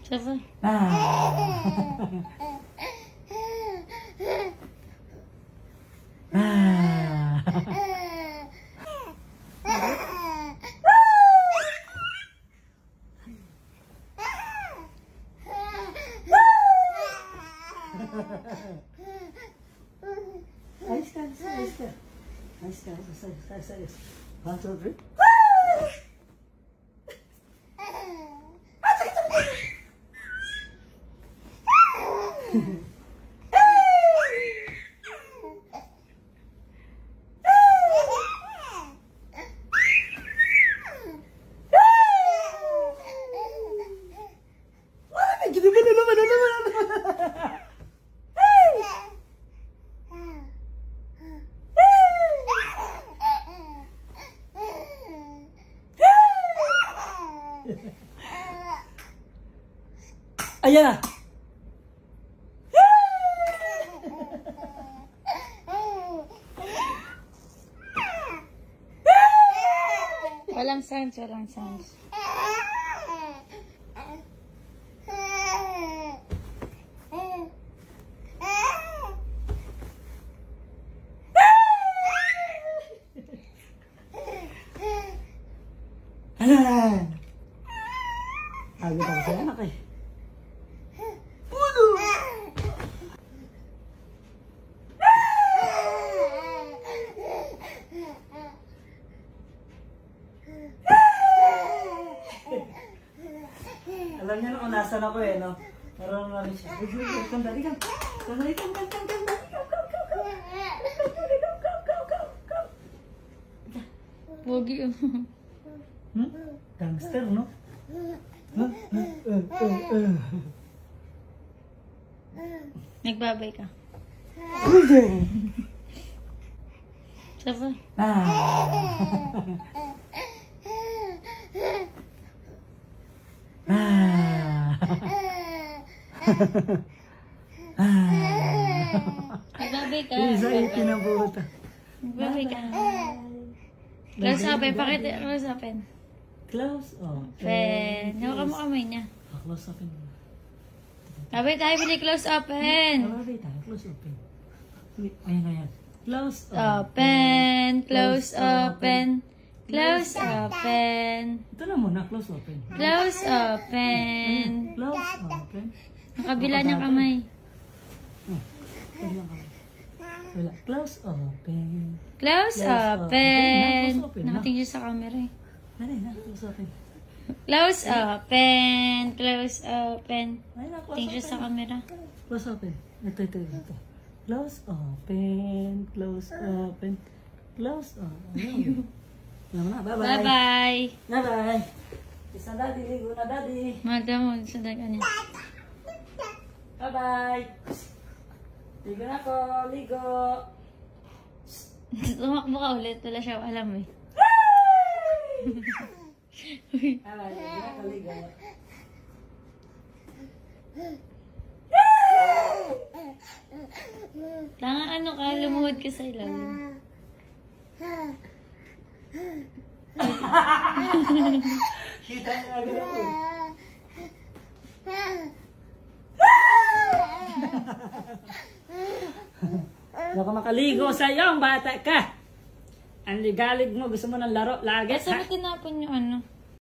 Sabay. Ayos ka. Ayos. 1, 2, 3. Ayan na! Walang sounds. Agad ako sa anak eh. Alam niya na kung nasan ako eh, no? Marunong na rin siya. Dali ka. Pogi. Gangster, no? Nagbabay ka. Sabay. Nagbabay ka. Isa yung pinabuta. Nagbabay ka. Close open. Pakita. Close open. Close open. Pen. Nawa mo kamay niya. Close open. Sabay tayo pili close open. Close open. Ayan. Close Open. Close open. Close open. Ito na muna. Close open. Close open. Close open. Nakabila niya kamay. Wala. Close open. Close open. Nakatingin siya sa camera eh. Close open. Close open. Close open. Tingin siya sa camera. Close open. Ito. Close open. Close open. Close open. Bye-bye. Bye-bye. Isa daddy. Ligo na daddy. Magda mo. Sundan ka niya. Bye-bye. Ligo na ko. Ligo. Tumakbo ka ulit. Wala siya alam eh. Bye-bye. Ligo na ko. Ligo. Tanga ano ka. Lumuhod ka sa ilalim. Kita nga agad ako. Hindi ako makaligo sa iyong bata ka. Ang ligalig mo, gusto mo ng laro lagi. Saan mo tinapon yung ano?